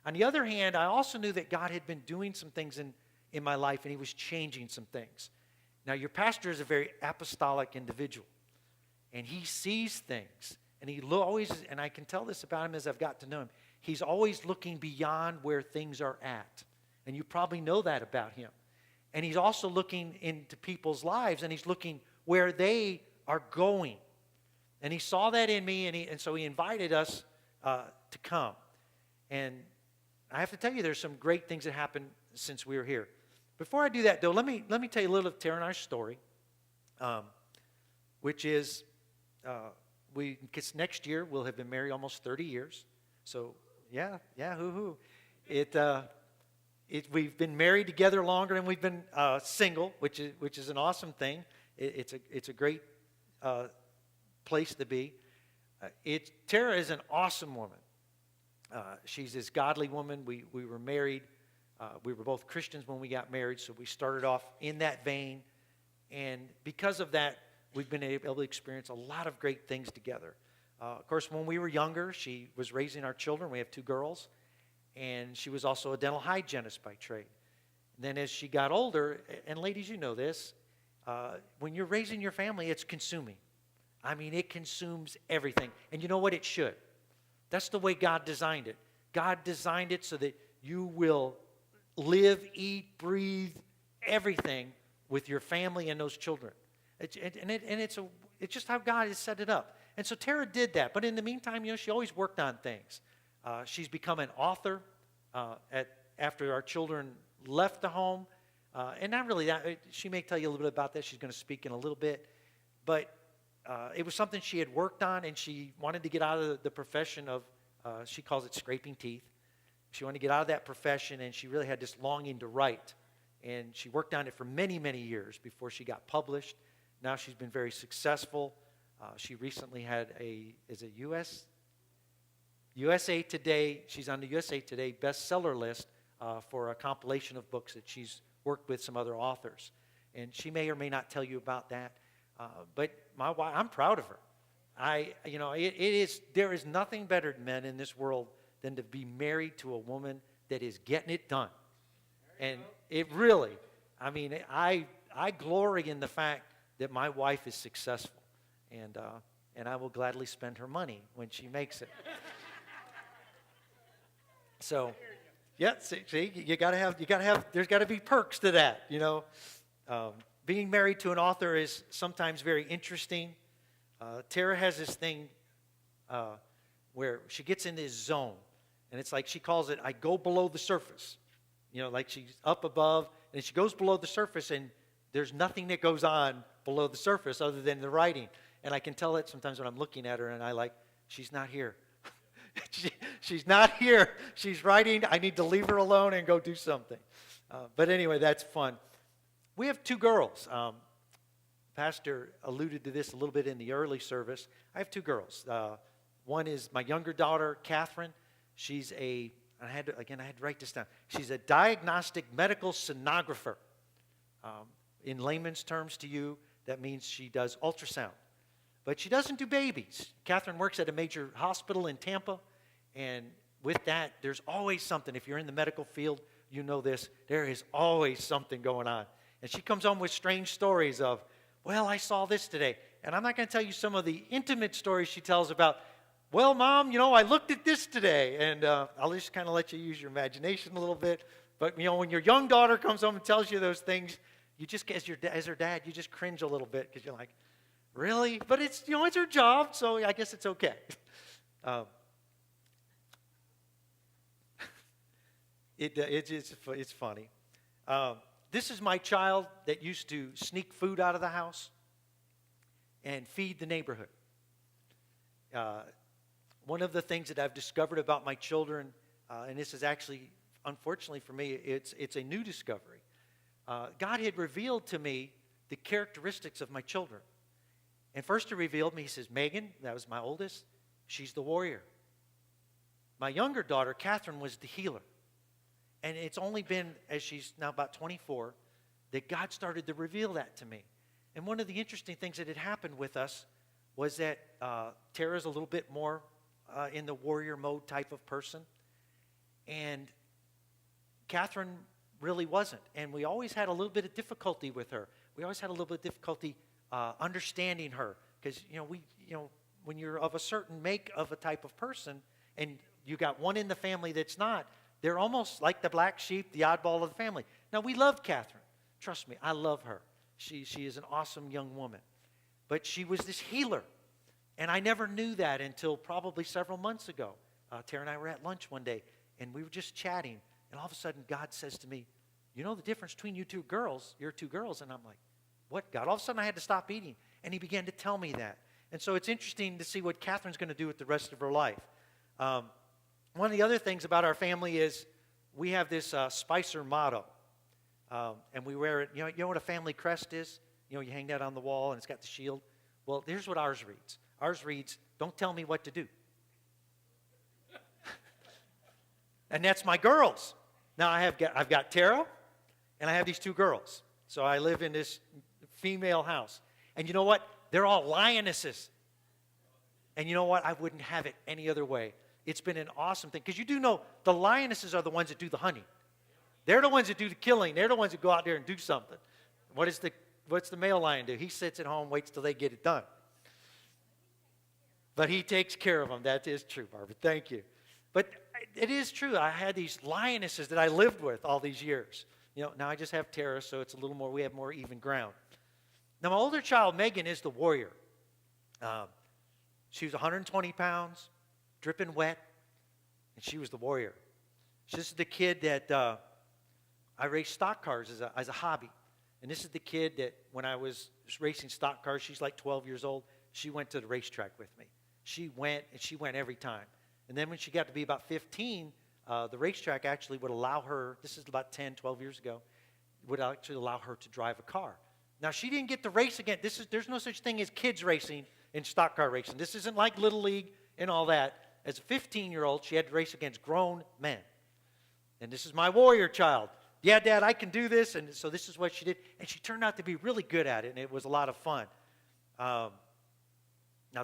On the other hand, I also knew that God had been doing some things in my life, and he was changing some things. Now, your pastor is a very apostolic individual, and he sees things, and he always, and I can tell this about him as I've got to know him, he's always looking beyond where things are at. And you probably know that about him. And he's also looking into people's lives, and he's looking where they are going. And he saw that in me, and so he invited us to come. And I have to tell you, there's some great things that happened since we were here. Before I do that, though, let me tell you a little of Tara and I's story, which is because next year we'll have been married almost 30 years. So yeah, hoo-hoo. We've been married together longer than we've been single, which is an awesome thing. It's a great place to be. Tara is an awesome woman. She's this godly woman. We were married. We were both Christians when we got married, so we started off in that vein. And because of that, we've been able to experience a lot of great things together. Of course, when we were younger, she was raising our children. We have 2 girls. And she was also a dental hygienist by trade. And then as she got older, and ladies, you know this, when you're raising your family, it's consuming. I mean, it consumes everything. And you know what? It should. That's the way God designed it. God designed it so that you will live, eat, breathe, everything with your family and those children. It's just how God has set it up. And so Tara did that. But in the meantime, she always worked on things. She's become an author after our children left the home. And not really that. She may tell you a little bit about that. She's going to speak in a little bit. But it was something she had worked on, and she wanted to get out of the profession of, she calls it scraping teeth. She wanted to get out of that profession, and she really had this longing to write. And she worked on it for many, many years before she got published. Now she's been very successful. She recently had USA Today, she's on the USA Today bestseller list for a compilation of books that she's worked with some other authors. And she may or may not tell you about that. But my wife, I'm proud of her. There is nothing better, men, in this world than to be married to a woman that is getting it done. And it really, I glory in the fact that my wife is successful. And I will gladly spend her money when she makes it. So, yeah, see, you gotta have, there's gotta be perks to that, Being married to an author is sometimes very interesting. Tara has this thing where she gets in this zone, and it's like she calls it, I go below the surface. Like she's up above, and she goes below the surface, and there's nothing that goes on below the surface other than the writing. And I can tell it sometimes when I'm looking at her, and she's not here. She's not here. She's writing. I need to leave her alone and go do something. But anyway, that's fun. We have 2 girls. Pastor alluded to this a little bit in the early service. I have 2 girls. One is my younger daughter, Catherine. She's I had to write this down. She's a diagnostic medical sonographer. In layman's terms to you, that means she does ultrasound. But she doesn't do babies. Catherine works at a major hospital in Tampa, and with that, there's always something. If you're in the medical field, you know this. There is always something going on. And she comes home with strange stories of, well, I saw this today. And I'm not going to tell you some of the intimate stories she tells about, well, Mom, I looked at this today. And I'll just kind of let you use your imagination a little bit. But, when your young daughter comes home and tells you those things, you just, as her dad, you just cringe a little bit because you're like, really? But it's, it's her job, so I guess it's okay. It's funny. This is my child that used to sneak food out of the house and feed the neighborhood. One of the things that I've discovered about my children, and this is actually, unfortunately for me, it's a new discovery. God had revealed to me the characteristics of my children. And first he revealed me, he says, Megan, that was my oldest, she's the warrior. My younger daughter, Catherine, was the healer. And it's only been, as she's now about 24, that God started to reveal that to me. And one of the interesting things that had happened with us was that Tara's a little bit more in the warrior mode type of person. And Catherine really wasn't. And we always had a little bit of difficulty with her. We always had a little bit of difficulty understanding her. Because, when you're of a certain make of a type of person, and you got one in the family that's not, they're almost like the black sheep, the oddball of the family. Now, we loved Catherine. Trust me, I love her. She is an awesome young woman. But she was this healer. And I never knew that until probably several months ago. Tara and I were at lunch one day, and we were just chatting. And all of a sudden, God says to me, you know the difference between you two girls, your two girls? And I'm like, what, God? All of a sudden, I had to stop eating. And he began to tell me that. And so it's interesting to see what Catherine's going to do with the rest of her life. One of the other things about our family is we have this Spicer motto. And we wear it. You know what a family crest is? You hang that on the wall, and it's got the shield. Well, here's what ours reads. Ours reads, don't tell me what to do. And that's my girls. Now, I've got Tara, and I have these two girls. So I live in this female house. And you know what? They're all lionesses. And you know what? I wouldn't have it any other way. It's been an awesome thing. Because you do know the lionesses are the ones that do the hunting. They're the ones that do the killing. They're the ones that go out there and do something. What's the male lion do? He sits at home, waits till they get it done. But he takes care of them. That is true, Barbara. Thank you. But it is true. I had these lionesses that I lived with all these years. Now I just have Tara, so it's a little more, we have more even ground. Now, my older child, Megan, is the warrior. She was 120 pounds, dripping wet, and she was the warrior. This is the kid that I raced stock cars as a hobby. And this is the kid that when I was racing stock cars, she's like 12 years old, she went to the racetrack with me. She went every time. And then when she got to be about 15, the racetrack actually would allow her, this is about 10, 12 years ago, would actually allow her to drive a car. Now, she didn't get to race again. There's no such thing as kids racing in stock car racing. This isn't like Little League and all that. As a 15-year-old, she had to race against grown men. And this is my warrior child. Yeah, Dad, I can do this. And so this is what she did. And she turned out to be really good at it, and it was a lot of fun. Now,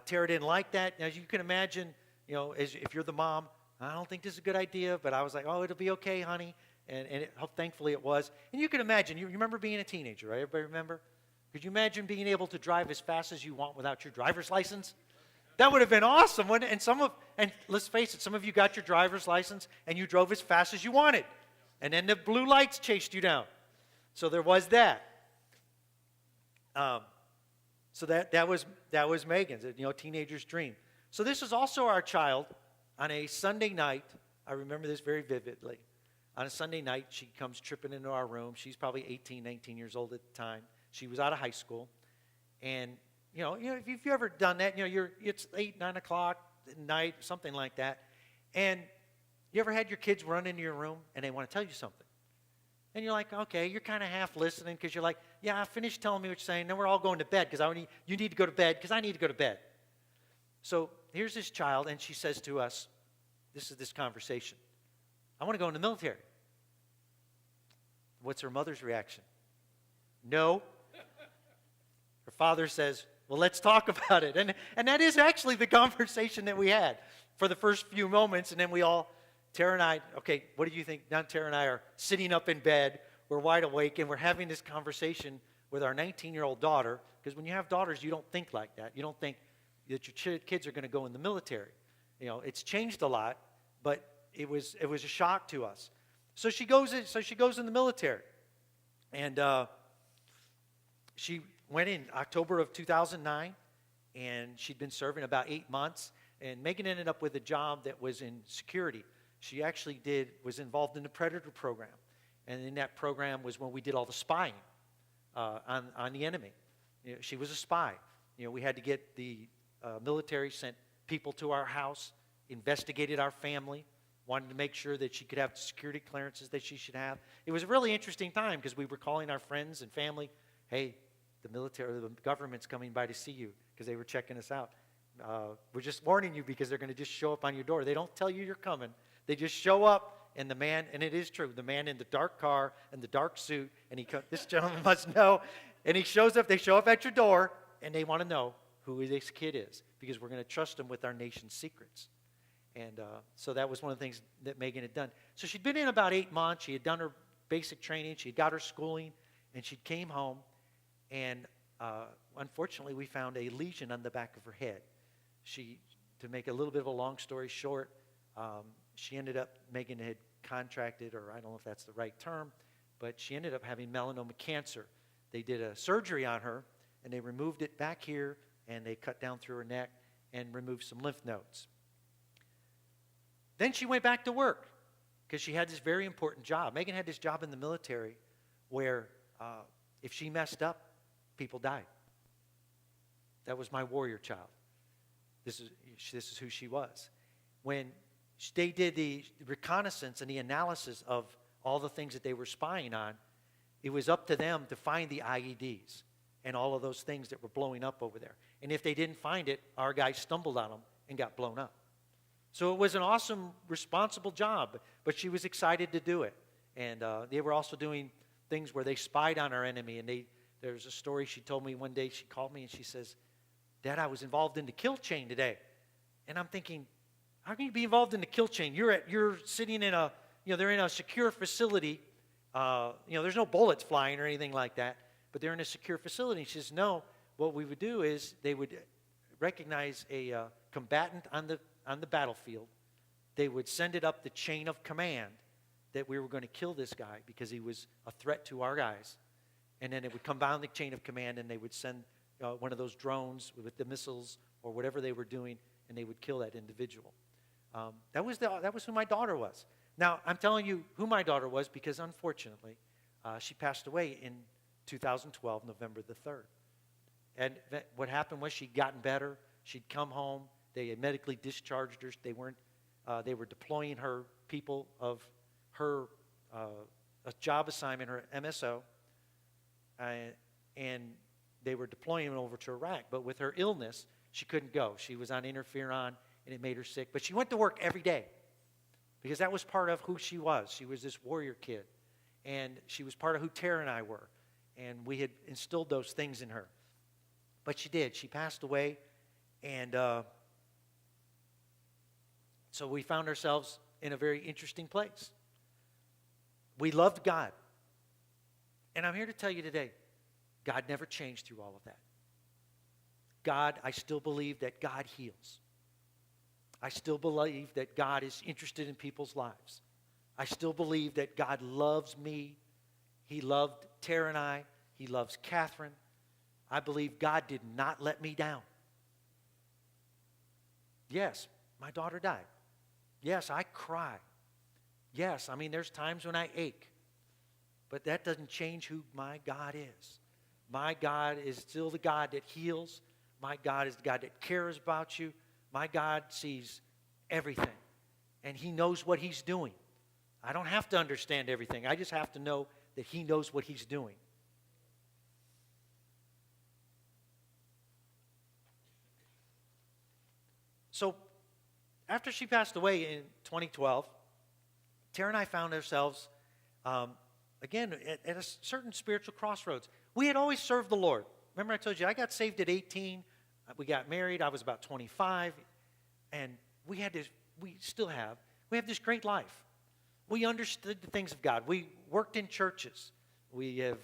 Tara didn't like that. As you can imagine, if you're the mom, I don't think this is a good idea, but I was like, oh, it'll be okay, honey. And thankfully it was. And you can imagine, you remember being a teenager, right? Everybody remember? Could you imagine being able to drive as fast as you want without your driver's license? That would have been awesome, wouldn't it? And let's face it, some of you got your driver's license and you drove as fast as you wanted. And then the blue lights chased you down. So there was that. So that was Megan's, teenager's dream. So this is also our child on a Sunday night. I remember this very vividly. On a Sunday night, she comes tripping into our room. She's probably 18, 19 years old at the time. She was out of high school. And, if you've ever done that, it's 8, 9 o'clock at night, something like that. And you ever had your kids run into your room and they want to tell you something? And you're like, okay, you're kind of half listening because you're like, yeah, finish telling me what you're saying. Then we're all going to bed because you need to go to bed because I need to go to bed. So here's this child, and she says to us, this is this conversation. I want to go in the military. What's her mother's reaction? No. Her father says, well, let's talk about it. And that is actually the conversation that we had for the first few moments. And then Tara and I, okay, what do you think? Now Tara and I are sitting up in bed. We're wide awake, and we're having this conversation with our 19-year-old daughter. Because when you have daughters, you don't think like that. You don't think that your kids are going to go in the military. It's changed a lot, but it was a shock to us. So she goes in the military, and she went in October of 2009, and she'd been serving about 8 months. And Megan ended up with a job that was in security. She actually was involved in the Predator program, and in that program was when we did all the spying on the enemy. She was a spy. We had to get the military sent people to our house, investigated our family, wanted to make sure that she could have the security clearances that she should have. It was a really interesting time because we were calling our friends and family, hey, the government's coming by to see you because they were checking us out. We're just warning you because they're going to just show up on your door. They don't tell you you're coming. They just show up, and the man, and it is true, the man in the dark car and the dark suit, and this gentleman must know, and he shows up, they show up at your door, and they want to know who this kid is because we're going to trust him with our nation's secrets. And so that was one of the things that Megan had done. So she'd been in about 8 months. She had done her basic training. She had got her schooling. And she came home. And unfortunately, we found a lesion on the back of her head. To make a little bit of a long story short, she ended up, Megan had contracted, or I don't know if that's the right term, but she ended up having melanoma cancer. They did a surgery on her, and they removed it back here, and they cut down through her neck and removed some lymph nodes. Then she went back to work because she had this very important job. Megan had this job in the military where if she messed up, people died. That was my warrior child. This is who she was. When they did the reconnaissance and the analysis of all the things that they were spying on, it was up to them to find the IEDs and all of those things that were blowing up over there. And if they didn't find it, our guys stumbled on them and got blown up. So it was an awesome, responsible job, but she was excited to do it. And they were also doing things where they spied on our enemy. And there's a story she told me one day. She called me and she says, "Dad, I was involved in the kill chain today." And I'm thinking, how can you be involved in the kill chain? You're sitting in they're in a secure facility. There's no bullets flying or anything like that, but they're in a secure facility. And she says, "No, what we would do is they would recognize a combatant on the battlefield. They would send it up the chain of command that we were going to kill this guy because he was a threat to our guys. And then it would come down the chain of command, and they would send one of those drones with the missiles or whatever they were doing, and they would kill that individual." That was who my daughter was. Now, I'm telling you who my daughter was because, unfortunately, she passed away in 2012, November the 3rd. And what happened was she'd gotten better. She'd come home. They had medically discharged her. They were deploying her people of her a job assignment, her MSO, and they were deploying her over to Iraq. But with her illness, she couldn't go. She was on interferon, and it made her sick. But she went to work every day because that was part of who she was. She was this warrior kid, and she was part of who Tara and I were, and we had instilled those things in her. But she did. She passed away, and so we found ourselves in a very interesting place. We loved God. And I'm here to tell you today, God never changed through all of that. I still believe that God heals. I still believe that God is interested in people's lives. I still believe that God loves me. He loved Tara and I. He loves Catherine. I believe God did not let me down. Yes, my daughter died. Yes, I cry. Yes, there's times when I ache. But that doesn't change who my God is. My God is still the God that heals. My God is the God that cares about you. My God sees everything. And He knows what He's doing. I don't have to understand everything. I just have to know that He knows what He's doing. So, after she passed away in 2012, Tara and I found ourselves, again, at a certain spiritual crossroads. We had always served the Lord. Remember I told you, I got saved at 18. We got married. I was about 25. And we have this great life. We understood the things of God. We worked in churches. We have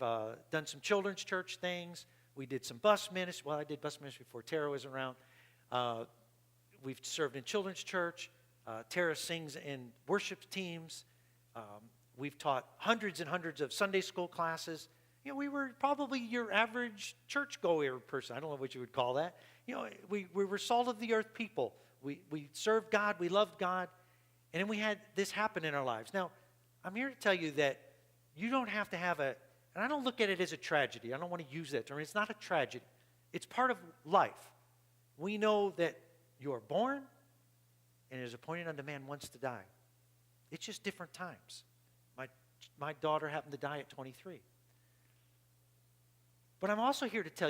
done some children's church things. We did some bus ministry. Well, I did bus ministry before Tara was around. We've served in children's church. Tara sings in worship teams. We've taught hundreds and hundreds of Sunday school classes. We were probably your average churchgoer person. I don't know what you would call that. We were salt of the earth people. We served God. We loved God. And then we had this happen in our lives. Now, I'm here to tell you that you don't have to have and I don't look at it as a tragedy. I don't want to use that term. It's not a tragedy. It's part of life. We know that you are born, and it is appointed unto man once to die. It's just different times. My daughter happened to die at 23. But I'm also here to tell you